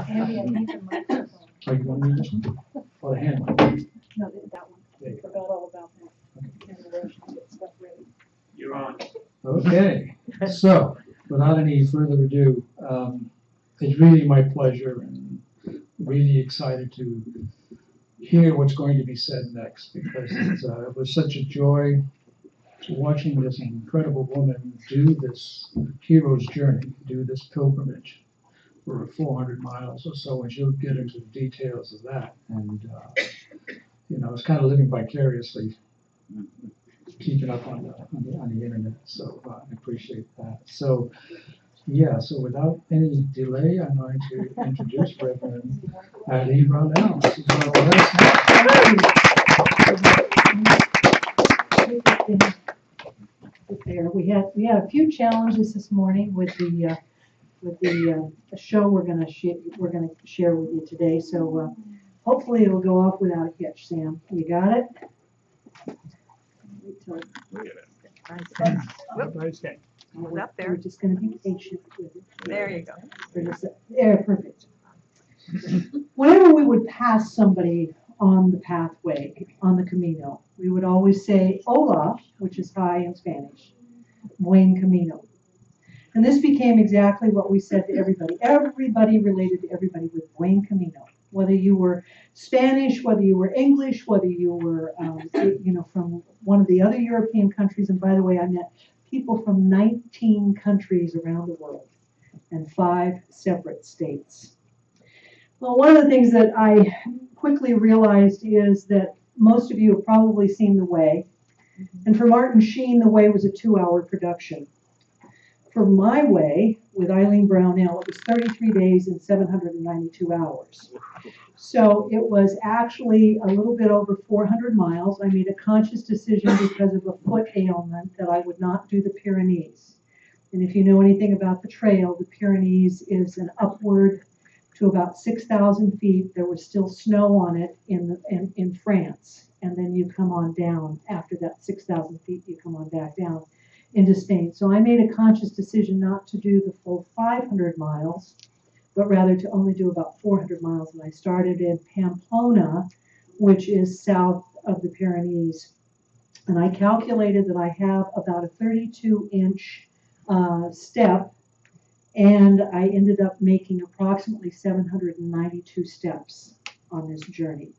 Andy, I need the microphone. Are you going to need this one? Or the hand mic? No, that one. I forgot all about that. And the rush to get stuff ready. You're on. Okay, so without any further ado, it's really my pleasure and really excited to hear what's going to be said next, because it was such a joy watching this incredible woman do this hero's journey, do this pilgrimage for 400 miles or so, and she'll get into the details of that. And, you know, it's kind of living vicariously, keeping up on the internet, so I appreciate that. So, yeah, so without any delay, I'm going to introduce Reverend Eileen Brownell. This is our There. We had a few challenges this morning with the show we're going to share with you today. So hopefully it'll go off without a hitch. Sam, you got it? Up there. We're just going to be patient with it. There you go. There, perfect. Whenever we would pass somebody on the pathway, on the Camino, we would always say hola, which is hi in Spanish, buen camino. And this became exactly what we said to everybody. Everybody related to everybody with buen camino. Whether you were Spanish, whether you were English, whether you were, from one of the other European countries. And by the way, I met people from 19 countries around the world and 5 separate states. Well, one of the things that I quickly realized is that most of you have probably seen The Way. And for Martin Sheen, The Way was a 2-hour production. For My Way, with Eileen Brownell, it was 33 days and 792 hours. So it was actually a little bit over 400 miles. I made a conscious decision because of a foot ailment that I would not do the Pyrenees. And if you know anything about the trail, the Pyrenees is an upward to about 6,000 feet. There was still snow on it in France. And then you come on down. After that 6,000 feet, you come on back down into Spain. So I made a conscious decision not to do the full 500 miles, but rather to only do about 400 miles. And I started in Pamplona, which is south of the Pyrenees. And I calculated that I have about a 32-inch step, and I ended up making approximately 792 steps on this journey.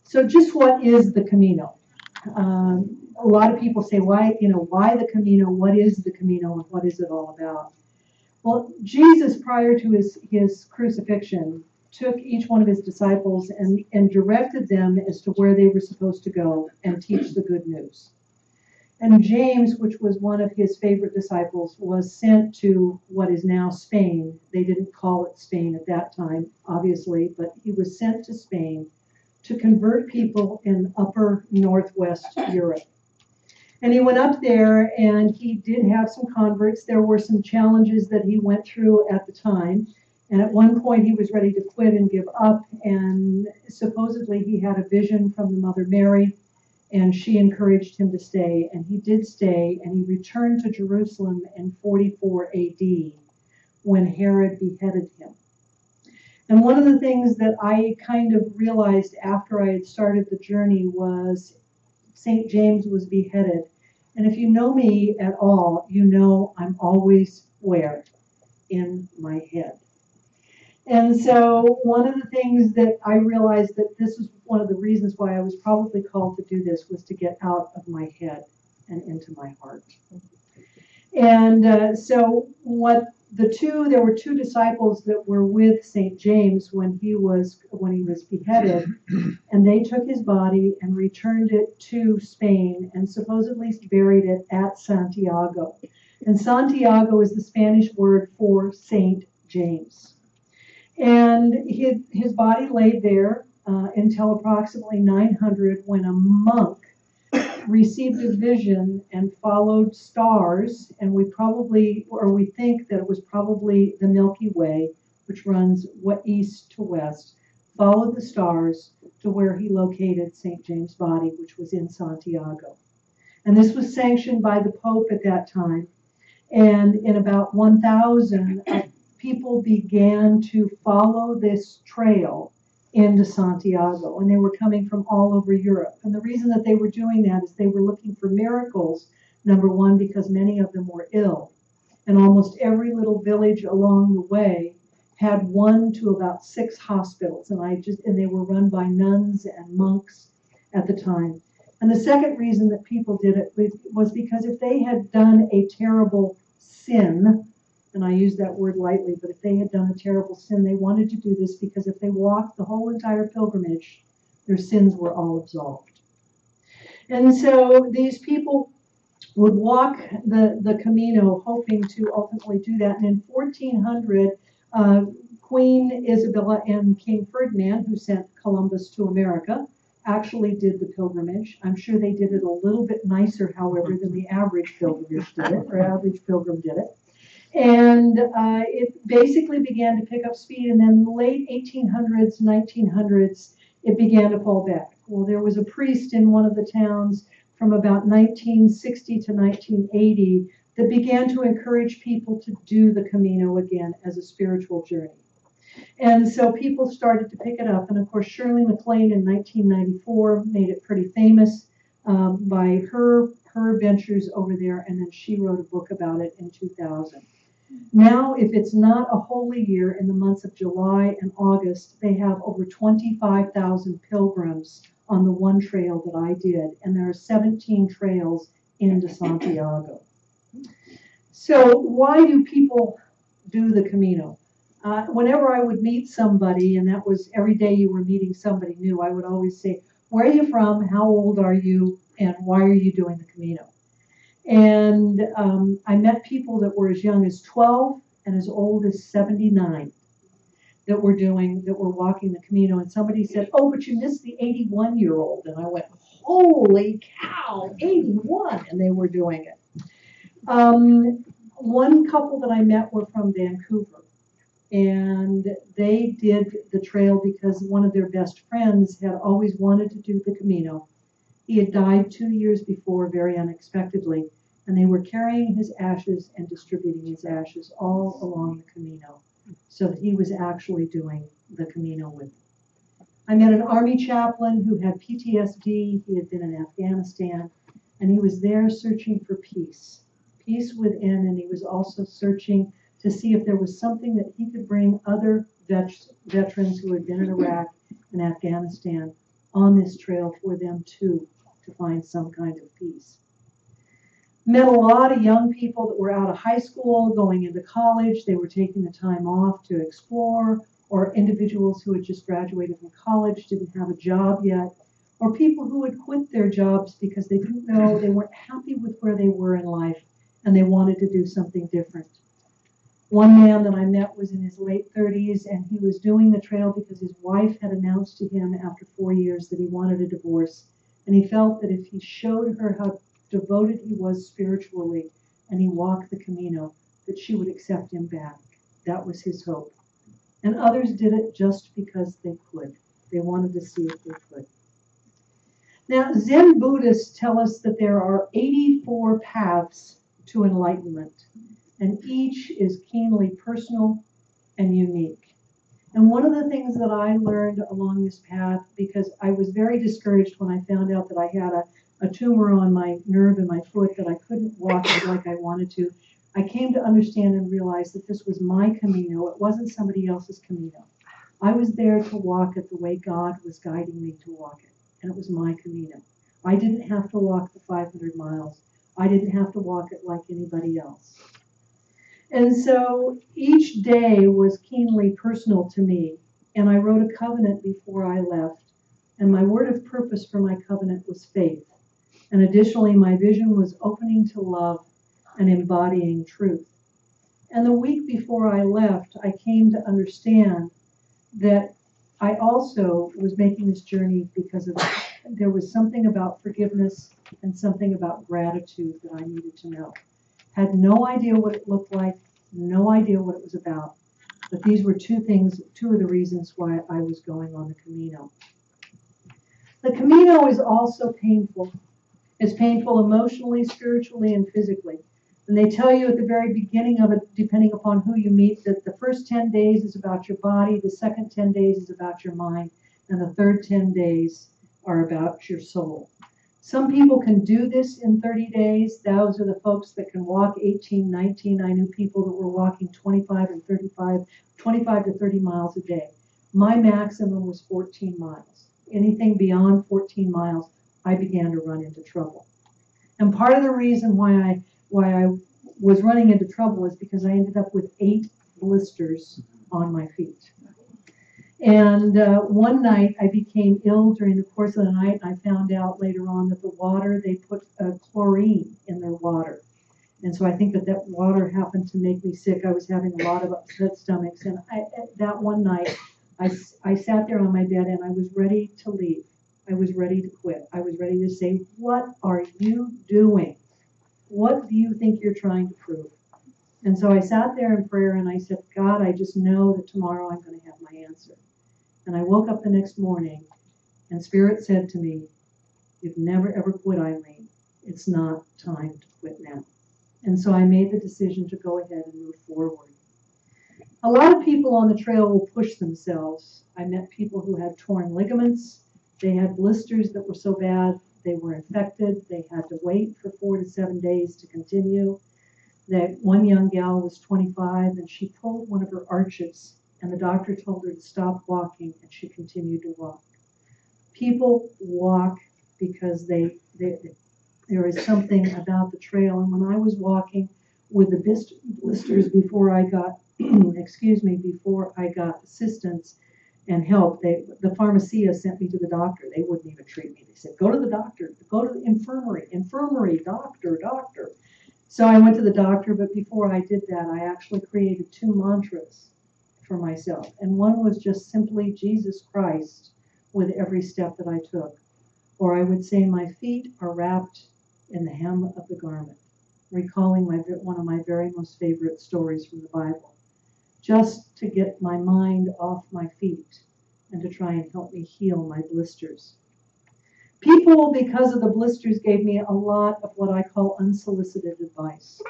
So just what is the Camino? A lot of people say, why the Camino? What is the Camino, and what is it all about? Well, Jesus, prior to his crucifixion, took each one of his disciples and directed them as to where they were supposed to go and teach the good news. And James, which was one of his favorite disciples, was sent to what is now Spain. They didn't call it Spain at that time, obviously, but he was sent to Spain to convert people in upper northwest Europe. And he went up there, and he did have some converts. There were some challenges that he went through at the time. And at one point, he was ready to quit and give up. And supposedly, he had a vision from the Mother Mary, and she encouraged him to stay. And he did stay, and he returned to Jerusalem in 44 AD when Herod beheaded him. And one of the things that I kind of realized after I had started the journey was St. James was beheaded. And if you know me at all, you know I'm always where? In my head. And so one of the things that I realized that this is one of the reasons why I was probably called to do this was to get out of my head and into my heart. And so there were 2 disciples that were with St. James when he was beheaded, and they took his body and returned it to Spain and supposedly buried it at Santiago. And Santiago is the Spanish word for St. James. And his body lay there until approximately 900, when a monk received a vision and followed stars, and we think that it was probably the Milky Way, which runs east to west, followed the stars to where he located St. James' body, which was in Santiago. And this was sanctioned by the Pope at that time. And in about 1000, people began to follow this trail into Santiago, and they were coming from all over Europe. And the reason that they were doing that is they were looking for miracles, number one, because many of them were ill. And almost every little village along the way had 1 to about 6 hospitals, and they were run by nuns and monks at the time. And the second reason that people did it was because if they had done a terrible sin, and I use that word lightly, but if they had done a terrible sin, they wanted to do this because if they walked the whole entire pilgrimage, their sins were all absolved. And so these people would walk the Camino hoping to ultimately do that. And in 1400, Queen Isabella and King Ferdinand, who sent Columbus to America, actually did the pilgrimage. I'm sure they did it a little bit nicer, however, than the average pilgrimage did it, or average pilgrim did it. And it basically began to pick up speed. And then in the late 1800s, 1900s, it began to fall back. Well, there was a priest in one of the towns from about 1960 to 1980 that began to encourage people to do the Camino again as a spiritual journey. And so people started to pick it up. And of course, Shirley MacLaine in 1994 made it pretty famous by her ventures over there. And then she wrote a book about it in 2000. Now, if it's not a holy year, in the months of July and August, they have over 25,000 pilgrims on the one trail that I did. And there are 17 trails into Santiago. So why do people do the Camino? Whenever I would meet somebody, and that was every day you were meeting somebody new, I would always say, where are you from? How old are you? And why are you doing the Camino? And I met people that were as young as 12 and as old as 79 that were walking the Camino. And somebody said, oh, but you missed the 81-year-old. And I went, holy cow, 81. And they were doing it. One couple that I met were from Vancouver. And they did the trail because one of their best friends had always wanted to do the Camino. He had died 2 years before, very unexpectedly, and they were carrying his ashes and distributing his ashes all along the Camino, so that he was actually doing the Camino with them. I met an army chaplain who had PTSD. He had been in Afghanistan, and he was there searching for peace within, and he was also searching to see if there was something that he could bring other veterans who had been in Iraq and Afghanistan on this trail for them too, to find some kind of peace. Met a lot of young people that were out of high school, going into college. They were taking the time off to explore, or individuals who had just graduated from college, didn't have a job yet, or people who had quit their jobs because they didn't know, they weren't happy with where they were in life, and they wanted to do something different. One man that I met was in his late 30s, and he was doing the trail because his wife had announced to him after 4 years that he wanted a divorce. And he felt that if he showed her how devoted he was spiritually, and he walked the Camino, that she would accept him back. That was his hope. And others did it just because they could. They wanted to see if they could. Now, Zen Buddhists tell us that there are 84 paths to enlightenment, and each is keenly personal and unique. And one of the things that I learned along this path, because I was very discouraged when I found out that I had a tumor on my nerve in my foot, that I couldn't walk like I wanted to, I came to understand and realize that this was my Camino. It wasn't somebody else's Camino. I was there to walk it the way God was guiding me to walk it, and it was my Camino. I didn't have to walk the 500 miles. I didn't have to walk it like anybody else. And so each day was keenly personal to me, and I wrote a covenant before I left, and my word of purpose for my covenant was faith. And additionally, my vision was opening to love and embodying truth. And the week before I left, I came to understand that I also was making this journey because there was something about forgiveness and something about gratitude that I needed to know. Had no idea what it looked like, no idea what it was about. But these were two of the reasons why I was going on the Camino. The Camino is also painful. It's painful emotionally, spiritually, and physically. And they tell you at the very beginning of it, depending upon who you meet, that the first 10 days is about your body, the second 10 days is about your mind, and the third 10 days are about your soul. Some people can do this in 30 days. Those are the folks that can walk 18, 19. I knew people that were walking 25 to 30 miles a day. My maximum was 14 miles. Anything beyond 14 miles, I began to run into trouble. And part of the reason why I was running into trouble is because I ended up with 8 blisters on my feet. And one night I became ill during the course of the night. I found out later on that the water, they put chlorine in their water. And so I think that water happened to make me sick. I was having a lot of upset stomachs. And that one night I sat there on my bed and I was ready to leave. I was ready to quit. I was ready to say, what are you doing? What do you think you're trying to prove? And so I sat there in prayer and I said, God, I just know that tomorrow I'm going to have my answer. And I woke up the next morning and Spirit said to me, you've never ever quit, Eileen. It's not time to quit now. And so I made the decision to go ahead and move forward. A lot of people on the trail will push themselves. I met people who had torn ligaments. They had blisters that were so bad they were infected. They had to wait for 4 to 7 days to continue. That one young gal was 25 and she pulled one of her arches and the doctor told her to stop walking and she continued to walk. People walk because there is something about the trail. And when I was walking with the blisters before I got, before I got assistance and help, the pharmacia sent me to the doctor. They wouldn't even treat me. They said, go to the doctor, go to the infirmary, doctor. So I went to the doctor, but before I did that, I actually created 2 mantras for myself. And one was just simply Jesus Christ with every step that I took. Or I would say, my feet are wrapped in the hem of the garment, recalling one of my very most favorite stories from the Bible, just to get my mind off my feet and to try and help me heal my blisters. People, because of the blisters, gave me a lot of what I call unsolicited advice.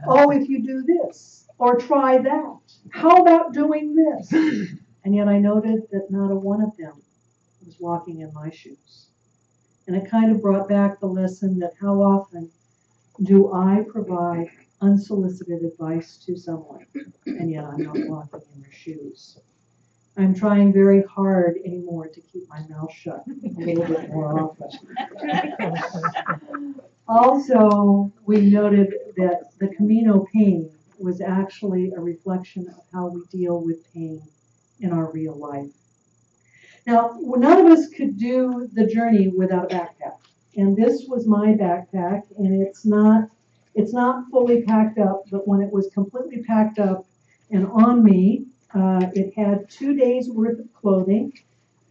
Oh, if you do this, or try that. How about doing this? And yet I noted that not a one of them was walking in my shoes. And it kind of brought back the lesson that how often do I provide unsolicited advice to someone, and yet I'm not walking in their shoes. I'm trying very hard anymore to keep my mouth shut a little bit more often. Also, we noted that the Camino pain was actually a reflection of how we deal with pain in our real life. Now, none of us could do the journey without a backpack. And this was my backpack, and it's not fully packed up, but when it was completely packed up and on me, it had 2 days worth of clothing.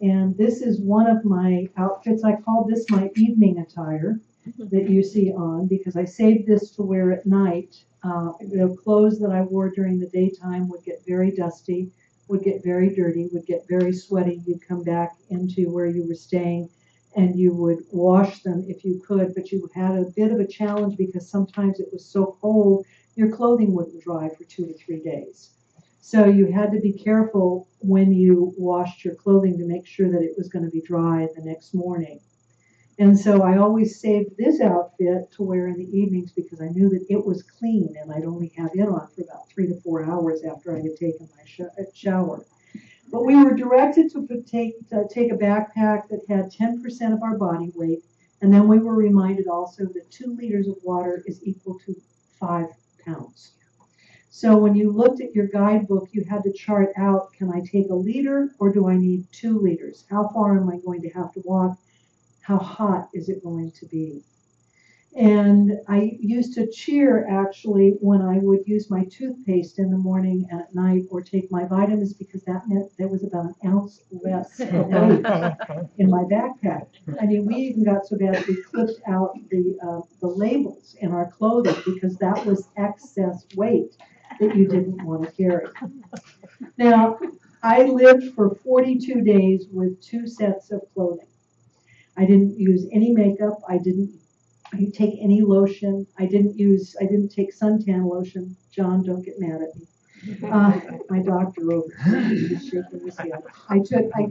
And this is one of my outfits. I call this my evening attire that you see on, because I saved this to wear at night. The clothes that I wore during the daytime would get very dusty, would get very dirty, would get very sweaty. You'd come back into where you were staying and you would wash them if you could, but you had a bit of a challenge because sometimes it was so cold, your clothing wouldn't dry for 2 to 3 days. So you had to be careful when you washed your clothing to make sure that it was going to be dry the next morning. And so I always saved this outfit to wear in the evenings because I knew that it was clean and I'd only have it on for about 3 to 4 hours after I had taken my shower. But we were directed to take a backpack that had 10% of our body weight. And then we were reminded also that 2 liters of water is equal to 5 pounds. So when you looked at your guidebook, you had to chart out, can I take a liter or do I need 2 liters? How far am I going to have to walk? How hot is it going to be? And I used to cheer actually when I would use my toothpaste in the morning and at night or take my vitamins because that meant there was about an ounce less of weight in my backpack. I mean, we even got so bad that we clipped out the labels in our clothing because that was excess weight that you didn't want to carry. Now, I lived for 42 days with 2 sets of clothing. I didn't use any makeup. I didn't I didn't take any lotion. I didn't take suntan lotion. John, don't get mad at me. My doctor over here, he's shaking his head. I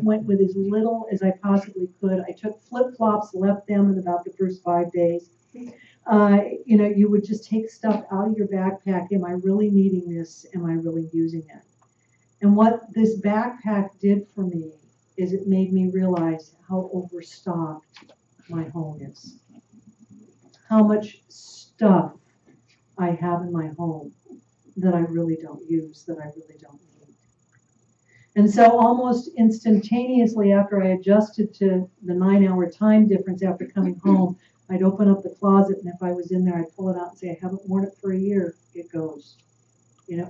went with as little as I possibly could. I took flip-flops, left them in about the first 5 days. You would just take stuff out of your backpack. Am I really needing this? Am I really using it? And what this backpack did for me is it made me realize how overstocked my home is. How much stuff I have in my home that I really don't use, that I really don't need. And so almost instantaneously after I adjusted to the 9-hour time difference after coming home, I'd open up the closet, and if I was in there, I'd pull it out and say, I haven't worn it for a year. It goes.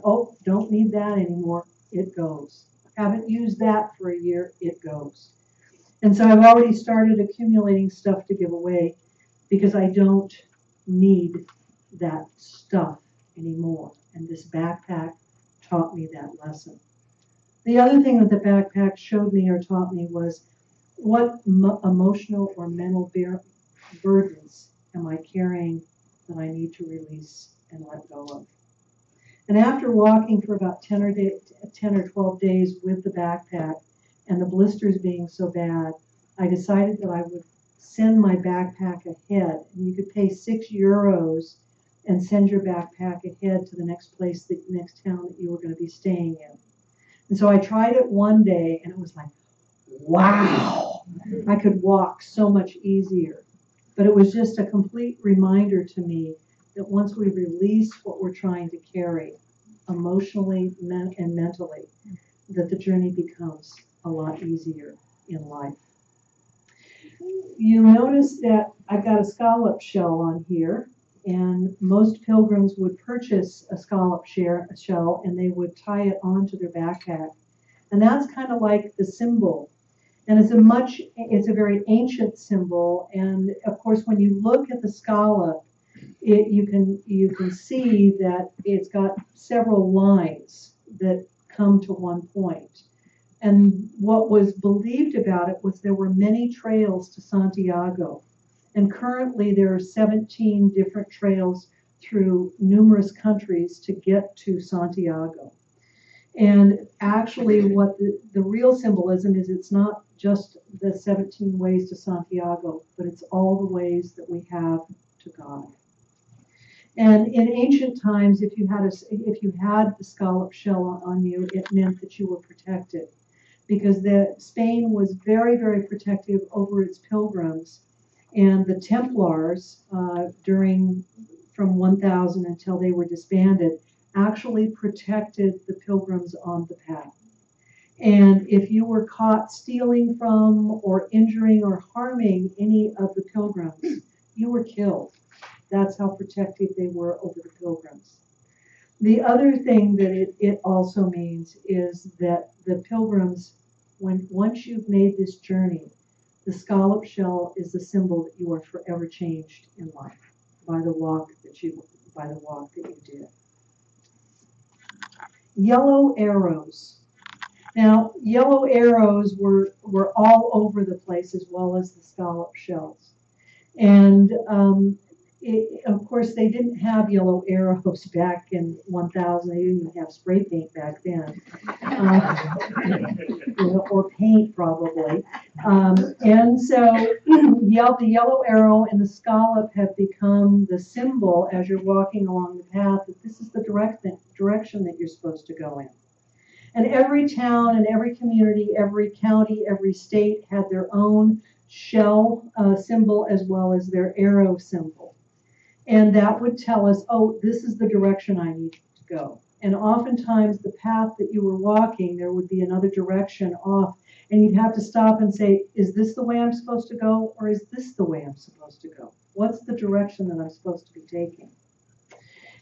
Oh, don't need that anymore. It goes. Haven't used that for a year. It goes. And so I've already started accumulating stuff to give away because I don't need that stuff anymore. And this backpack taught me that lesson. The other thing that the backpack showed me or taught me was what emotional or mental burdens am I carrying that I need to release and let go of. And after walking for about 10 or 12 days with the backpack and the blisters being so bad, I decided that I would send my backpack ahead. And you could pay €6 and send your backpack ahead to the next town that you were going to be staying in. And so I tried it one day, and it was like, wow, I could walk so much easier. But it was just a complete reminder to me that once we release what we're trying to carry, emotionally and mentally, that the journey becomes a lot easier in life. You notice that I've got a scallop shell on here, and most pilgrims would purchase a scallop shell and they would tie it onto their backpack. And that's kind of like the symbol. And it's a very ancient symbol. And of course, when you look at the scallop, you can see that it's got several lines that come to one point. And what was believed about it was there were many trails to Santiago. And currently there are 17 different trails through numerous countries to get to Santiago. And actually what the real symbolism is, it's not just the 17 ways to Santiago, but it's all the ways that we have to God. And in ancient times, if you had the scallop shell on you, it meant that you were protected, because Spain was very, very protective over its pilgrims, and the Templars, from 1000 until they were disbanded, actually protected the pilgrims on the path. And if you were caught stealing from or injuring or harming any of the pilgrims, you were killed. That's how protective they were over the pilgrims. The other thing that it also means is that the pilgrims, once you've made this journey, the scallop shell is the symbol that you are forever changed in life by the walk that you did. Yellow arrows. Now, yellow arrows were all over the place, as well as the scallop shells. And of course, they didn't have yellow arrows back in 1000. They didn't even have spray paint back then, or paint probably. And so the yellow arrow and the scallop have become the symbol as you're walking along the path that this is the direction that you're supposed to go in. And every town and every community, every county, every state had their own shell symbol as well as their arrow symbol. And that would tell us, oh, this is the direction I need to go. And oftentimes the path that you were walking, there would be another direction off. And you'd have to stop and say, is this the way I'm supposed to go? Or is this the way I'm supposed to go? What's the direction that I'm supposed to be taking?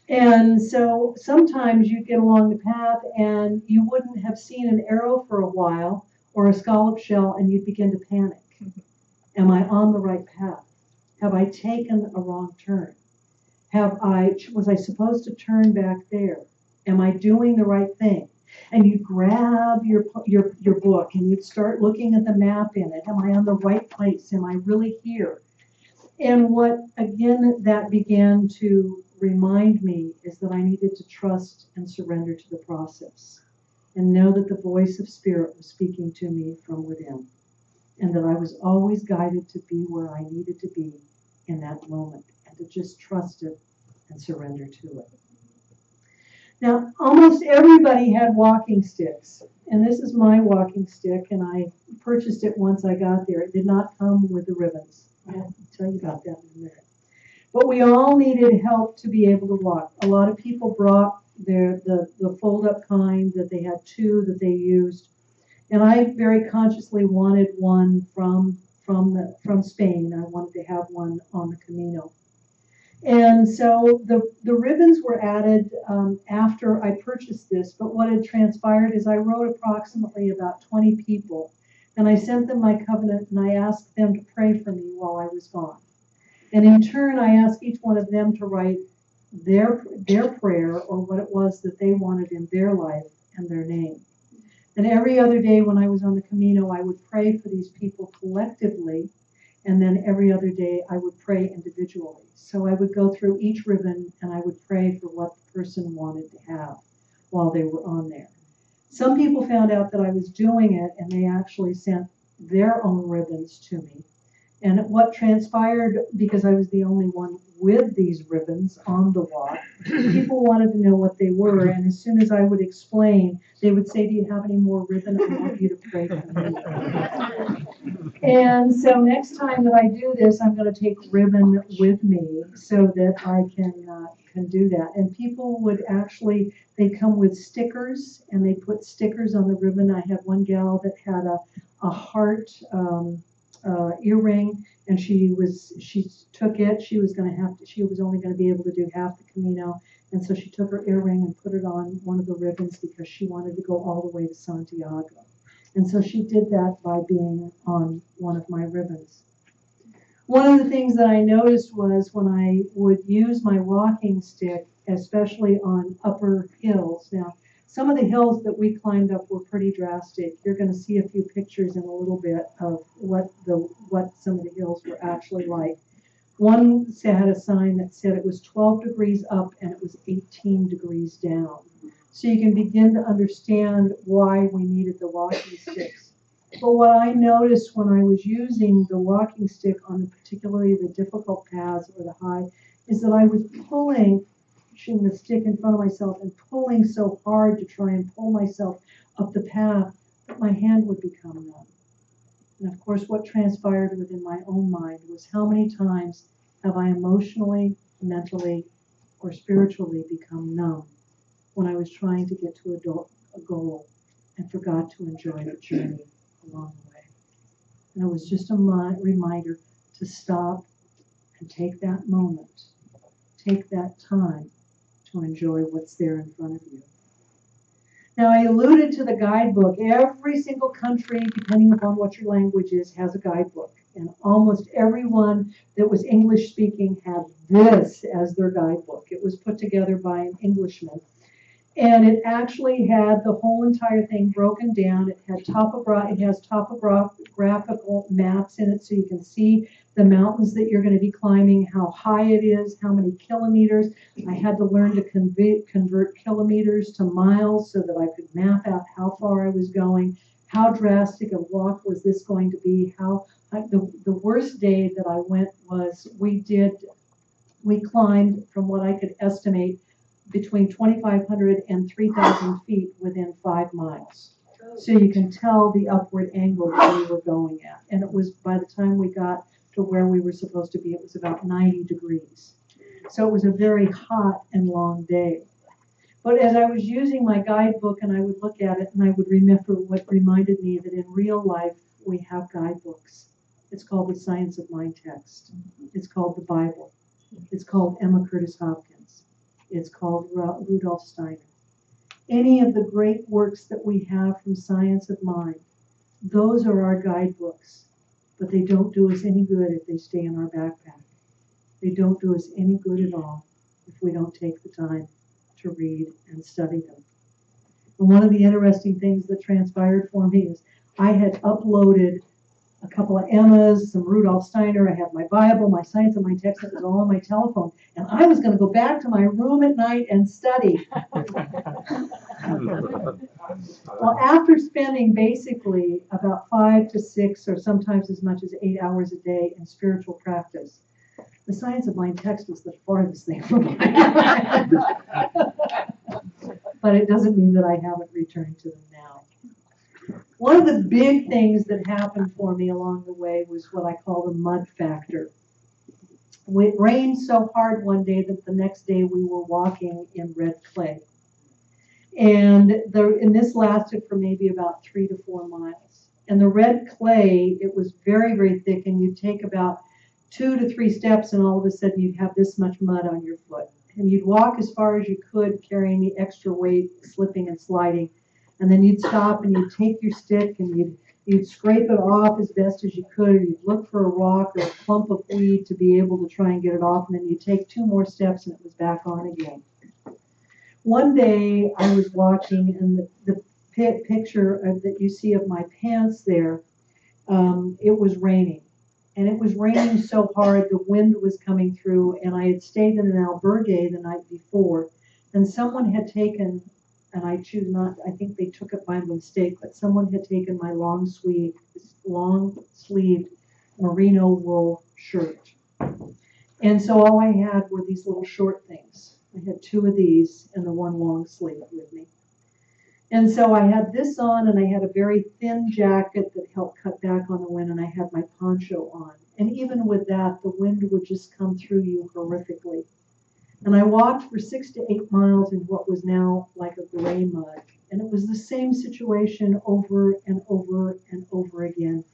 And so sometimes you'd get along the path and you wouldn't have seen an arrow for a while or a scallop shell, and you'd begin to panic. Am I on the right path? Have I taken a wrong turn? Was I supposed to turn back there? Am I doing the right thing? And you grab your book and you'd start looking at the map in it. Am I on the right place? Am I really here? And what, again, that began to remind me is that I needed to trust and surrender to the process and know that the voice of Spirit was speaking to me from within, and that I was always guided to be where I needed to be in that moment, and to just trust it and surrender to it. Now, almost everybody had walking sticks, and this is my walking stick, and I purchased it once I got there. It did not come with the ribbons. I'll tell you about that in a minute. But we all needed help to be able to walk. A lot of people brought the fold-up kind that they had two that they used, and I very consciously wanted one from Spain. I wanted to have one on the Camino. And so the ribbons were added after I purchased this, but what had transpired is I wrote approximately about 20 people, and I sent them my covenant, and I asked them to pray for me while I was gone. And in turn, I asked each one of them to write their prayer or what it was that they wanted in their life and their name. And every other day when I was on the Camino, I would pray for these people collectively, and then every other day I would pray individually. So I would go through each ribbon and I would pray for what the person wanted to have while they were on there. Some people found out that I was doing it, and they actually sent their own ribbons to me. And what transpired, because I was the only one with these ribbons on the walk, people wanted to know what they were, and as soon as I would explain, they would say, "Do you have any more ribbon? I want you to pray for me." And so next time that I do this, I'm going to take ribbon with me so that I can do that. And people would actually, they come with stickers, and they put stickers on the ribbon. I had one gal that had a heart earring, and she took it. She was only going to be able to do half the Camino, and so she took her earring and put it on one of the ribbons because she wanted to go all the way to Santiago. And so she did that by being on one of my ribbons. One of the things that I noticed was when I would use my walking stick, especially on upper hills. Now, some of the hills that we climbed up were pretty drastic. You're going to see a few pictures in a little bit of what some of the hills were actually like. One had a sign that said it was 12 degrees up and it was 18 degrees down. So you can begin to understand why we needed the walking sticks. But what I noticed when I was using the walking stick on particularly the difficult paths or the high is that I was pushing the stick in front of myself and pulling so hard to try and pull myself up the path that my hand would become numb. And of course, what transpired within my own mind was how many times have I emotionally, mentally, or spiritually become numb when I was trying to get to a goal and forgot to enjoy the journey along the way. And it was just a reminder to stop and take that moment, take that time to enjoy what's there in front of you. Now, I alluded to the guidebook. Every single country, depending upon what your language is, has a guidebook. And almost everyone that was English speaking had this as their guidebook. It was put together by an Englishman. And it actually had the whole entire thing broken down. It has topographical maps in it so you can see the mountains that you're going to be climbing, how high it is, how many kilometers. I had to learn to convert kilometers to miles so that I could map out how far I was going, how drastic a walk was this going to be. The worst day that I went was we climbed from what I could estimate between 2,500 and 3,000 feet within 5 miles. So you can tell the upward angle that we were going at. And it was, by the time we got to where we were supposed to be, it was about 90 degrees. So it was a very hot and long day. But as I was using my guidebook and I would look at it and I would remember what reminded me that in real life we have guidebooks. It's called the Science of Mind Text. It's called the Bible. It's called Emma Curtis Hopkins. It's called Rudolf Steiner. Any of the great works that we have from Science of Mind, those are our guidebooks, but they don't do us any good if they stay in our backpack. They don't do us any good at all if we don't take the time to read and study them. And one of the interesting things that transpired for me is I had uploaded a couple of Emmas, some Rudolf Steiner. I had my Bible, my Science of Mind text. It was all on my telephone. And I was going to go back to my room at night and study. Well, after spending basically about 5 to 6 or sometimes as much as 8 hours a day in spiritual practice, the Science of Mind text was the farthest thing from my mind. But it doesn't mean that I haven't returned to them now. One of the big things that happened for me along the way was what I call the mud factor. It rained so hard one day that the next day we were walking in red clay. And this lasted for maybe about 3 to 4 miles. And the red clay, it was very, very thick, and you'd take about 2 to 3 steps, and all of a sudden you'd have this much mud on your foot. And you'd walk as far as you could, carrying the extra weight, slipping and sliding. And then you'd stop and you'd take your stick and you'd scrape it off as best as you could. You'd look for a rock or a clump of weed to be able to try and get it off. And then you'd take 2 more steps and it was back on again. One day I was walking, and the picture that you see of my pants there, it was raining. And it was raining so hard, the wind was coming through, and I had stayed in an albergue the night before, and someone had taken, and I choose not, I think they took it by mistake, but someone had taken my long sleeved merino wool shirt. And so all I had were these little short things. I had 2 of these and the one long sleeve with me. And so I had this on, and I had a very thin jacket that helped cut back on the wind, and I had my poncho on. And even with that, the wind would just come through you horrifically. And I walked for 6 to 8 miles in what was now like a gray mud. And it was the same situation over and over and over again.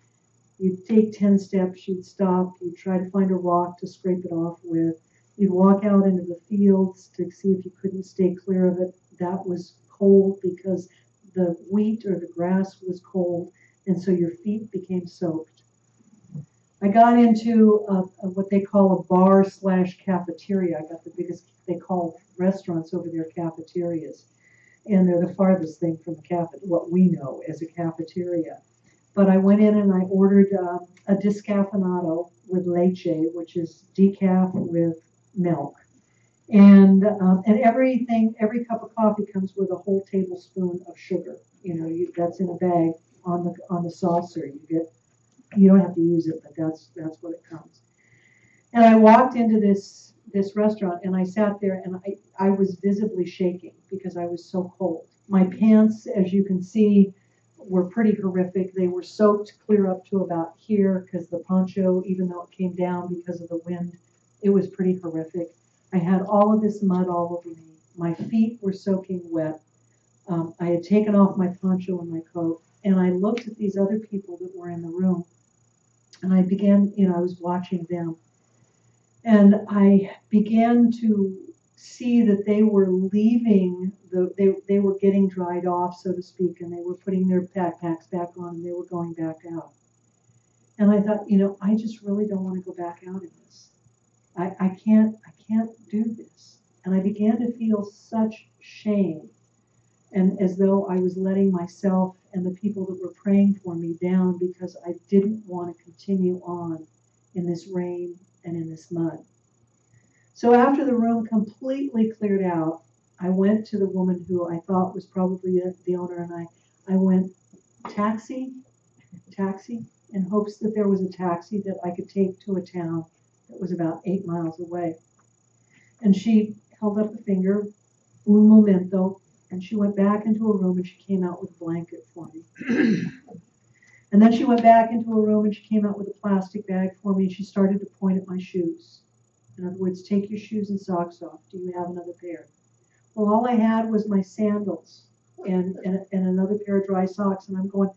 You'd take 10 steps, you'd stop, you'd try to find a rock to scrape it off with. You'd walk out into the fields to see if you couldn't stay clear of it. That was cold because the wheat or the grass was cold, and so your feet became soaked. I got into what they call a bar/cafeteria. I got the biggest, they call restaurants over there cafeterias, and they're the farthest thing from what we know as a cafeteria. But I went in and I ordered a discafeinato with leche, which is decaf with milk. And every cup of coffee comes with a whole tablespoon of sugar. That's in a bag on the saucer. You don't have to use it, but that's what it comes. And I walked into this restaurant, and I sat there, and I was visibly shaking because I was so cold. My pants, as you can see, were pretty horrific. They were soaked clear up to about here because the poncho, even though it came down because of the wind, it was pretty horrific. I had all of this mud all over me. My feet were soaking wet. I had taken off my poncho and my coat, and I looked at these other people that were in the room, and I began, I was watching them, and I began to see that they were leaving, they were getting dried off, so to speak, and they were putting their backpacks back on, and they were going back out. And I thought, I just really don't want to go back out in this. I can't do this. And I began to feel such shame, and as though I was letting myself and the people that were praying for me down because I didn't want to continue on in this rain and in this mud. So after the room completely cleared out, I went to the woman who I thought was probably the owner, and I went, taxi, in hopes that there was a taxi that I could take to a town that was about 8 miles away. And she held up a finger, un momento, and she went back into a room and she came out with a blanket for me. And then she went back into a room and she came out with a plastic bag for me, and she started to point at my shoes. In other words, take your shoes and socks off. Do you have another pair? Well, all I had was my sandals and another pair of dry socks, and I'm going,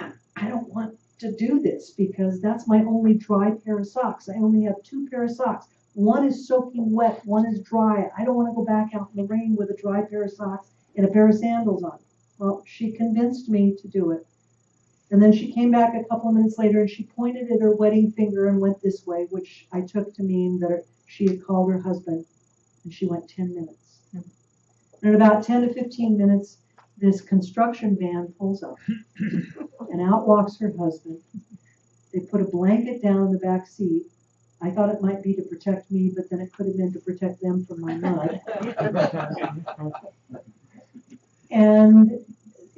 I don't want to do this because that's my only dry pair of socks. I only have 2 pairs of socks. One is soaking wet, one is dry. I don't want to go back out in the rain with a dry pair of socks and a pair of sandals on. Well, she convinced me to do it. And then she came back a couple of minutes later and she pointed at her wedding finger and went this way, which I took to mean that she had called her husband, and she went 10 minutes. And in about 10 to 15 minutes, this construction van pulls up, and out walks her husband. They put a blanket down in the back seat. I thought it might be to protect me, but then it could have been to protect them from my mud.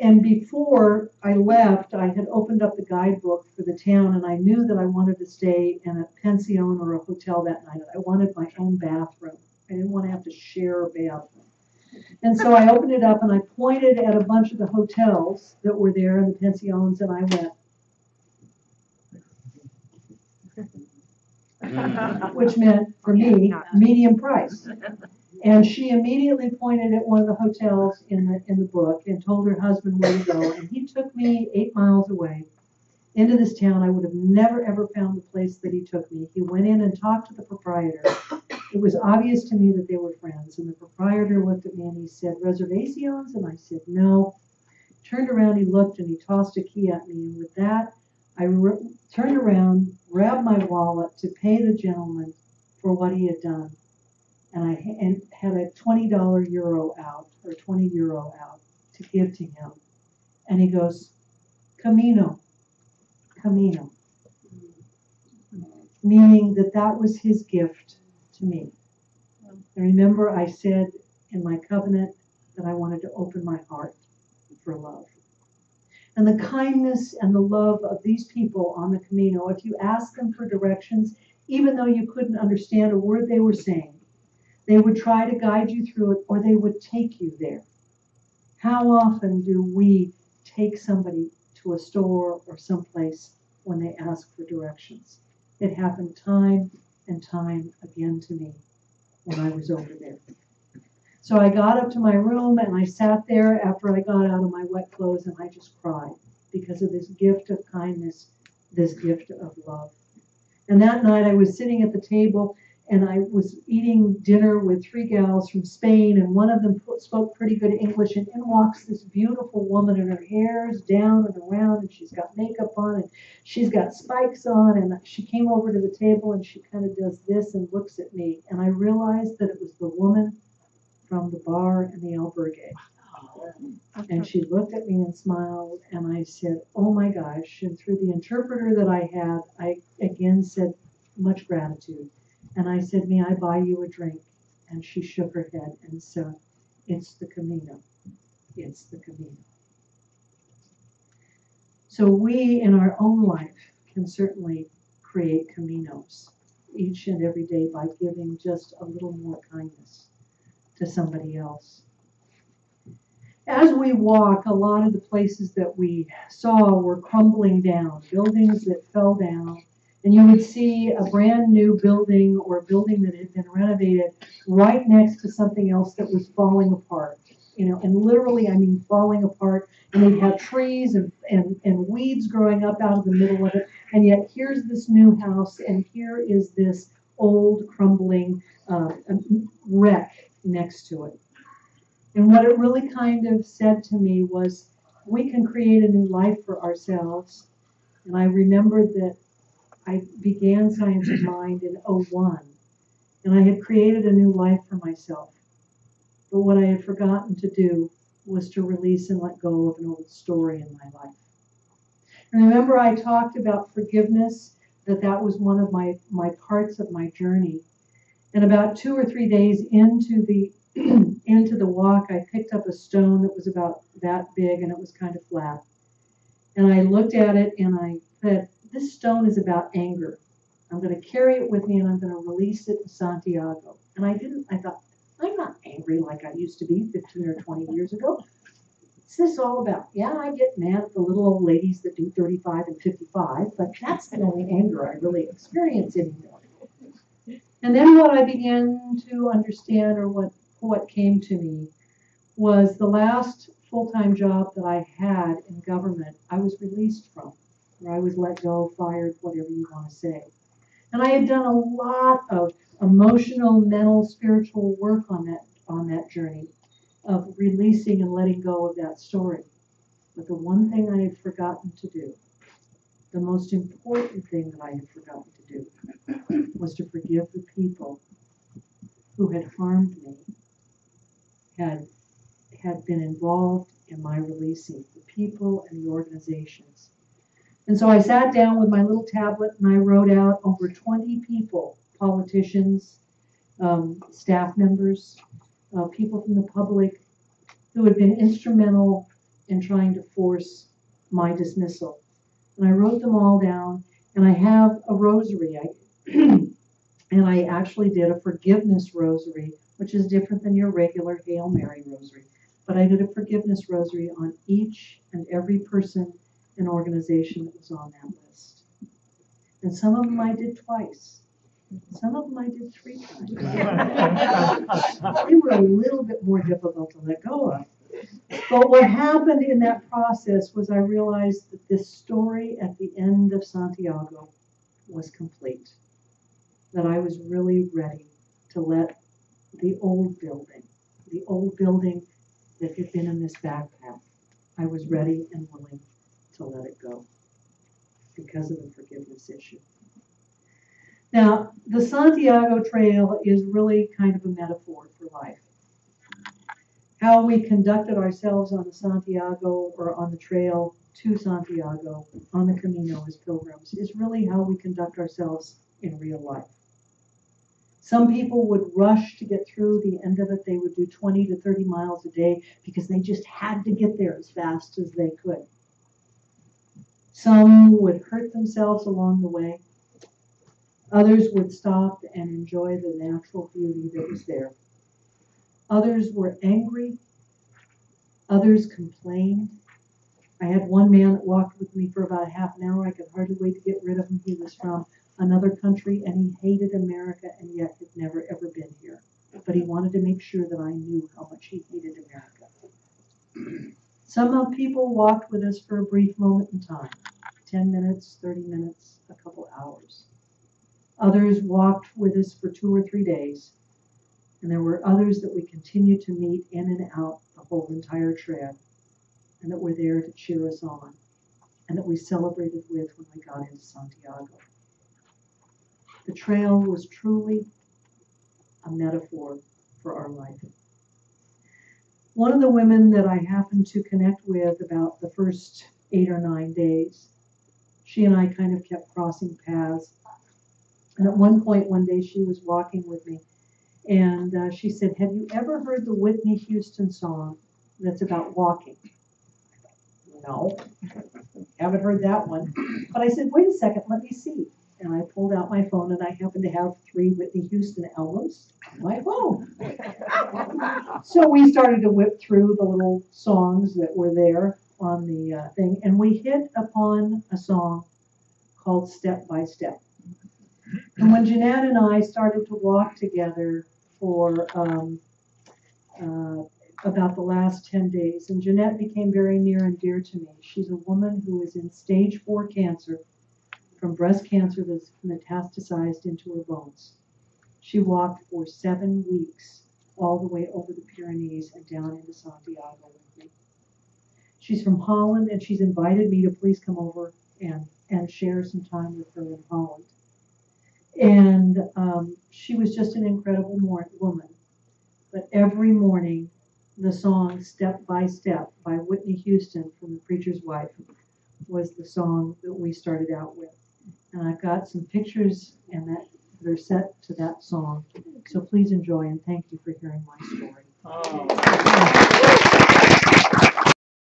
And before I left, I had opened up the guidebook for the town, and I knew that I wanted to stay in a pension or a hotel that night. I wanted my own bathroom. I didn't want to have to share a bathroom. And so I opened it up and I pointed at a bunch of the hotels that were there in the pensions, and I went, which meant for me, medium price. And she immediately pointed at one of the hotels in the book and told her husband where to go. And he took me 8 miles away into this town. I would have never, ever found the place that he took me. He went in and talked to the proprietor. It was obvious to me that they were friends. And the proprietor looked at me and he said, "Reservations?" And I said, "No." Turned around, he looked, and he tossed a key at me. And with that, I turned around, grabbed my wallet to pay the gentleman for what he had done. And I had a $20 euro out, or 20 euro out, to give to him. And he goes, "Camino, Camino." Meaning that was his gift to me. And remember, I said in my covenant that I wanted to open my heart for love. And the kindness and the love of these people on the Camino, if you ask them for directions, even though you couldn't understand a word they were saying, they would try to guide you through it, or they would take you there. How often do we take somebody to a store or someplace when they ask for directions? It happened time and time again to me when I was over there. So I got up to my room and I sat there after I got out of my wet clothes, and I just cried because of this gift of kindness, this gift of love. And that night I was sitting at the table and I was eating dinner with 3 gals from Spain, and one of them spoke pretty good English, and in walks this beautiful woman, and her hair's down and around, and she's got makeup on, and she's got spikes on, and she came over to the table, and she kind of does this and looks at me, and I realized that it was the woman from the bar in the albergue. And she looked at me and smiled, and I said, "Oh my gosh," and through the interpreter that I had, I again said, "Much gratitude." And I said, "May I buy you a drink?" And she shook her head and said, "It's the Camino. It's the Camino." So we, in our own life, can certainly create Caminos each and every day by giving just a little more kindness to somebody else. As we walk, a lot of the places that we saw were crumbling down, buildings that fell down. And you would see a brand new building or a building that had been renovated right next to something else that was falling apart. And literally, I mean, falling apart. And they'd have trees and weeds growing up out of the middle of it. And yet here's this new house, and here is this old crumbling wreck next to it. And what it really kind of said to me was, we can create a new life for ourselves. And I remembered that I began Science of Mind in 2001, and I had created a new life for myself. But what I had forgotten to do was to release and let go of an old story in my life. And remember, I talked about forgiveness, that was one of my parts of my journey. And about 2 or 3 days into the walk, I picked up a stone that was about that big, and it was kind of flat. And I looked at it and I said, "This stone is about anger. I'm going to carry it with me, and I'm going to release it to Santiago." And I thought, I'm not angry like I used to be 15 or 20 years ago. What's this all about? Yeah, I get mad at the little old ladies that do 35 and 55, but that's the only anger I really experience anymore. And then what I began to understand, or what came to me, was the last full-time job that I had in government, I was released from, or I was let go, fired, whatever you want to say. And I had done a lot of emotional, mental, spiritual work on that journey of releasing and letting go of that story. But the one thing I had forgotten to do, the most important thing that I had forgotten to do, was to forgive the people who had harmed me, had been involved in my releasing, the people and the organizations. And so I sat down with my little tablet and I wrote out over 20 people, politicians, staff members, people from the public who had been instrumental in trying to force my dismissal. And I wrote them all down, and I have a rosary. And I actually did a forgiveness rosary, which is different than your regular Hail Mary rosary. But I did a forgiveness rosary on each and every person and organization that was on that list. And some of them I did twice. Some of them I did 3 times. They were a little bit more difficult to let go of. But what happened in that process was I realized that this story at the end of Santiago was complete. That I was really ready to let the old building that had been in this backpack, I was ready and willing to let it go because of the forgiveness issue. Now, the Santiago Trail is really kind of a metaphor for life. How we conducted ourselves on the Santiago or on the trail to Santiago, on the Camino as pilgrims, is really how we conduct ourselves in real life. Some people would rush to get through the end of it. They would do 20 to 30 miles a day because they just had to get there as fast as they could. Some would hurt themselves along the way. Others would stop and enjoy the natural beauty that was there. Others were angry. Others complained. I had one man that walked with me for about a half an hour. I could hardly wait to get rid of him. He was from another country and he hated America and yet had never ever been here. But he wanted to make sure that I knew how much he hated America. Some people walked with us for a brief moment in time, 10 minutes, 30 minutes, a couple hours. Others walked with us for 2 or 3 days. And there were others that we continued to meet in and out the whole entire trail and that were there to cheer us on and that we celebrated with when we got into Santiago. The trail was truly a metaphor for our life. One of the women that I happened to connect with about the first 8 or 9 days, she and I kind of kept crossing paths. And at one point, one day, she was walking with me. And she said, "Have you ever heard the Whitney Houston song that's about walking?" No, haven't heard that one. But I said, "Wait a second, let me see." And I pulled out my phone, and I happened to have 3 Whitney Houston albums on my phone. So we started to whip through the little songs that were there on the thing, and we hit upon a song called "Step by Step." And when Jeanette and I started to walk together for about the last 10 days, and Jeanette became very near and dear to me. She's a woman who is in stage 4 cancer, from breast cancer that's metastasized into her bones. She walked for 7 weeks all the way over the Pyrenees and down into Santiago with me. She's from Holland, and she's invited me to please come over and share some time with her in Holland. And she was just an incredible woman. But every morning, the song "Step by Step" by Whitney Houston from The Preacher's Wife was the song that we started out with. And I've got some pictures that are set to that song. So please enjoy and thank you for hearing my story. Oh.